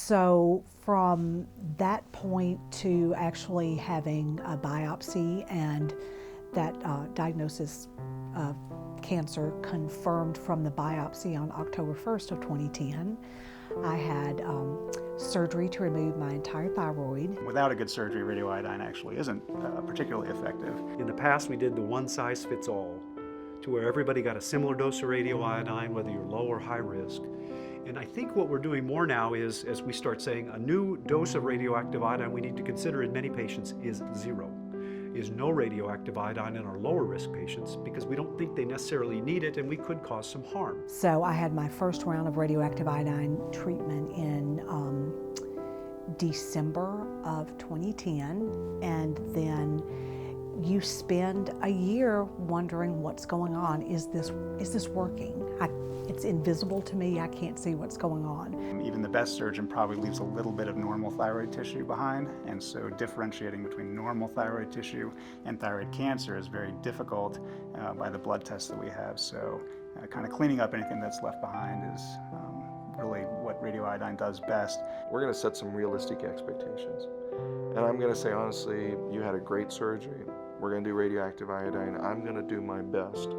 So from that point to actually having a biopsy and that diagnosis of cancer confirmed from the biopsy on October 1st of 2010, I had surgery to remove my entire thyroid. Without a good surgery, radioiodine actually isn't particularly effective. In the past, we did the one-size-fits-all, to where everybody got a similar dose of radioiodine, whether you're low or high risk. And I think what we're doing more now is, as we start saying, a new dose of radioactive iodine we need to consider in many patients is 0. Is no radioactive iodine in our lower risk patients, because we don't think they necessarily need it and we could cause some harm. So I had my first round of radioactive iodine treatment in December of 2010, and then you spend a year wondering what's going on. Is this working? It's invisible to me. I can't see what's going on. Even the best surgeon probably leaves a little bit of normal thyroid tissue behind, and so differentiating between normal thyroid tissue and thyroid cancer is very difficult by the blood tests that we have. So kind of cleaning up anything that's left behind is really what radioiodine does best. We're going to set some realistic expectations. And I'm going to say, honestly, you had a great surgery. We're going to do radioactive iodine. I'm going to do my best.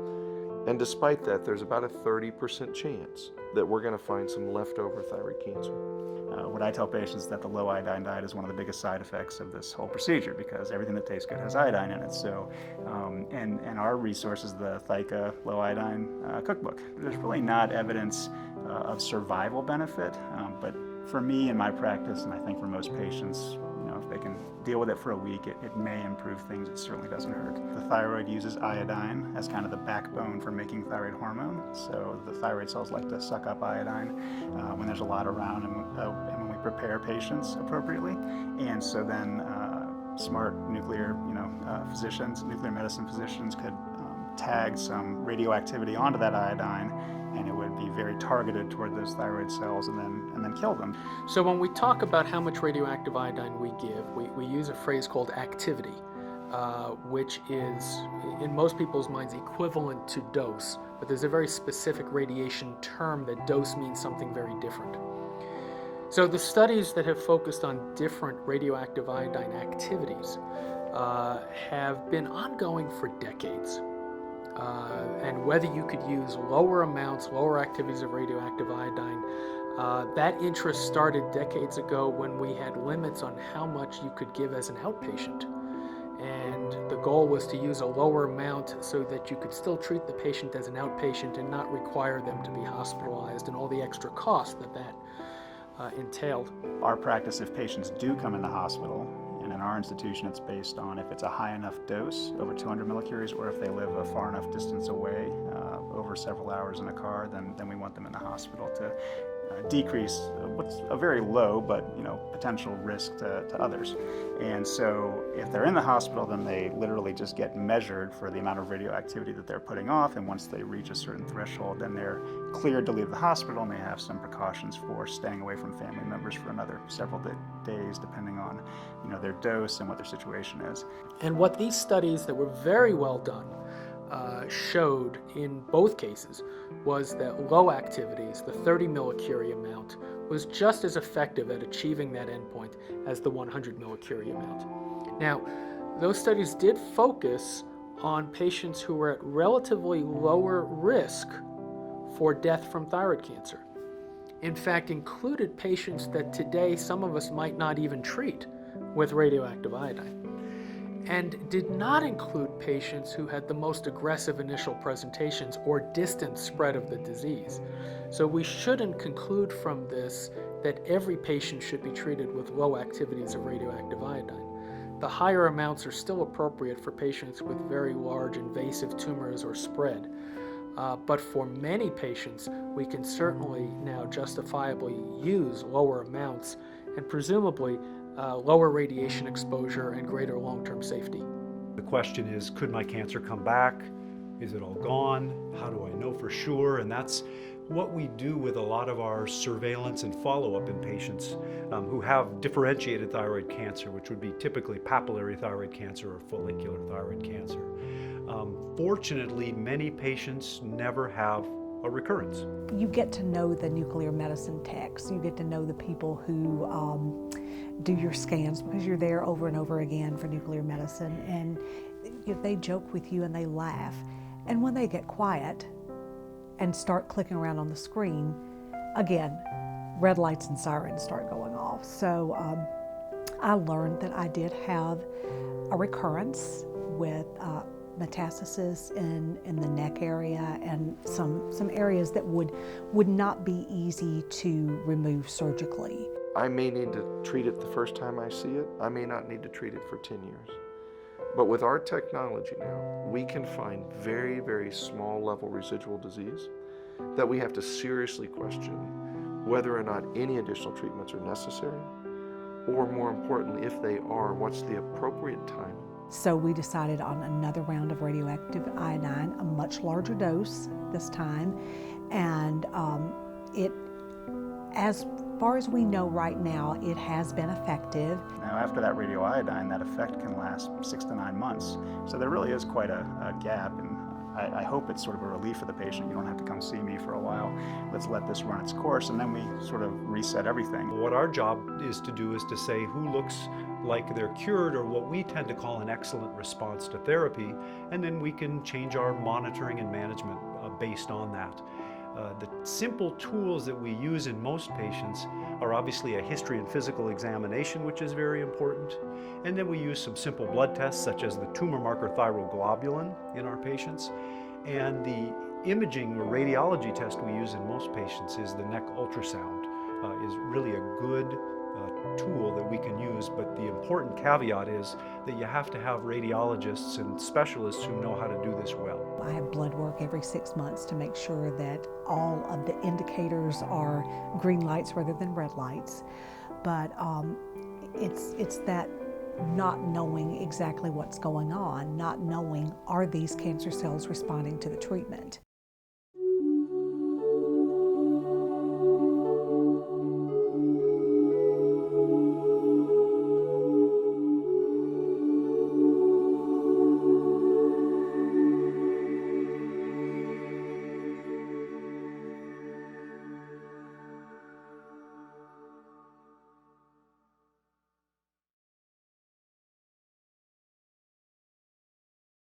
And despite that, there's about a 30% chance that we're going to find some leftover thyroid cancer. What I tell patients is that the low iodine diet is one of the biggest side effects of this whole procedure, because everything that tastes good has iodine in it. So, and our resource is the Thyka low iodine cookbook. There's really not evidence of survival benefit, but for me in my practice, and I think for most patients, if they can deal with it for a week, it may improve things. It certainly doesn't hurt. The thyroid uses iodine as kind of the backbone for making thyroid hormone. So the thyroid cells like to suck up iodine when there's a lot around, and when we prepare patients appropriately. And so then smart nuclear medicine physicians could tag some radioactivity onto that iodine, and it would be very targeted toward those thyroid cells and then kill them. So when we talk about how much radioactive iodine we give, we use a phrase called activity, which is, in most people's minds, equivalent to dose, but there's a very specific radiation term that dose means something very different. So the studies that have focused on different radioactive iodine activities have been ongoing for decades. And whether you could use lower amounts, lower activities of radioactive iodine, that interest started decades ago when we had limits on how much you could give as an outpatient. And the goal was to use a lower amount so that you could still treat the patient as an outpatient and not require them to be hospitalized and all the extra costs that entailed. Our practice, if patients do come in the hospital, and in our institution it's based on if it's a high enough dose, over 200 millicuries, or if they live a far enough distance away, over several hours in a car, then we want them in the hospital to decrease what's a very low but potential risk to others. And so if they're in the hospital, then they literally just get measured for the amount of radioactivity that they're putting off, and once they reach a certain threshold, then they're cleared to leave the hospital, and they have some precautions for staying away from family members for another several days, depending on their dose and what their situation is. And what these studies that were very well done showed in both cases was that low activities, the 30 millicurie amount, was just as effective at achieving that endpoint as the 100 millicurie amount. Now, those studies did focus on patients who were at relatively lower risk for death from thyroid cancer. In fact, included patients that today some of us might not even treat with radioactive iodine, and did not include patients who had the most aggressive initial presentations or distant spread of the disease. So we shouldn't conclude from this that every patient should be treated with low activities of radioactive iodine. The higher amounts are still appropriate for patients with very large invasive tumors or spread. But for many patients, we can certainly now justifiably use lower amounts and presumably lower radiation exposure and greater long-term safety. The question is, could my cancer come back? Is it all gone? How do I know for sure? And that's what we do with a lot of our surveillance and follow-up in patients who have differentiated thyroid cancer, which would be typically papillary thyroid cancer or follicular thyroid cancer. Fortunately, many patients never have a recurrence. You get to know the nuclear medicine techs. You get to know the people who do your scans, because you're there over and over again for nuclear medicine, and they joke with you and they laugh. And when they get quiet and start clicking around on the screen, again, red lights and sirens start going off. So I learned that I did have a recurrence with metastasis in the neck area and some areas that would not be easy to remove surgically. I may need to treat it the first time I see it. I may not need to treat it for 10 years. But with our technology now, we can find very, very small level residual disease that we have to seriously question whether or not any additional treatments are necessary, or more importantly, if they are, what's the appropriate time. So we decided on another round of radioactive iodine, a much larger dose this time, and as far as we know right now, it has been effective. Now, after that radioiodine, that effect can last 6 to 9 months. So there really is quite a gap, and I hope it's sort of a relief for the patient. You don't have to come see me for a while. Let's let this run its course, and then we sort of reset everything. What our job is to do is to say who looks like they're cured, or what we tend to call an excellent response to therapy, and then we can change our monitoring and management based on that. The simple tools that we use in most patients are obviously a history and physical examination, which is very important. And then we use some simple blood tests, such as the tumor marker thyroglobulin in our patients. And the imaging or radiology test we use in most patients is the neck ultrasound. Is really a good tool that we can use, but the important caveat is that you have to have radiologists and specialists who know how to do this well. I have blood work every 6 months to make sure that all of the indicators are green lights rather than red lights. But it's that not knowing exactly what's going on, not knowing, are these cancer cells responding to the treatment?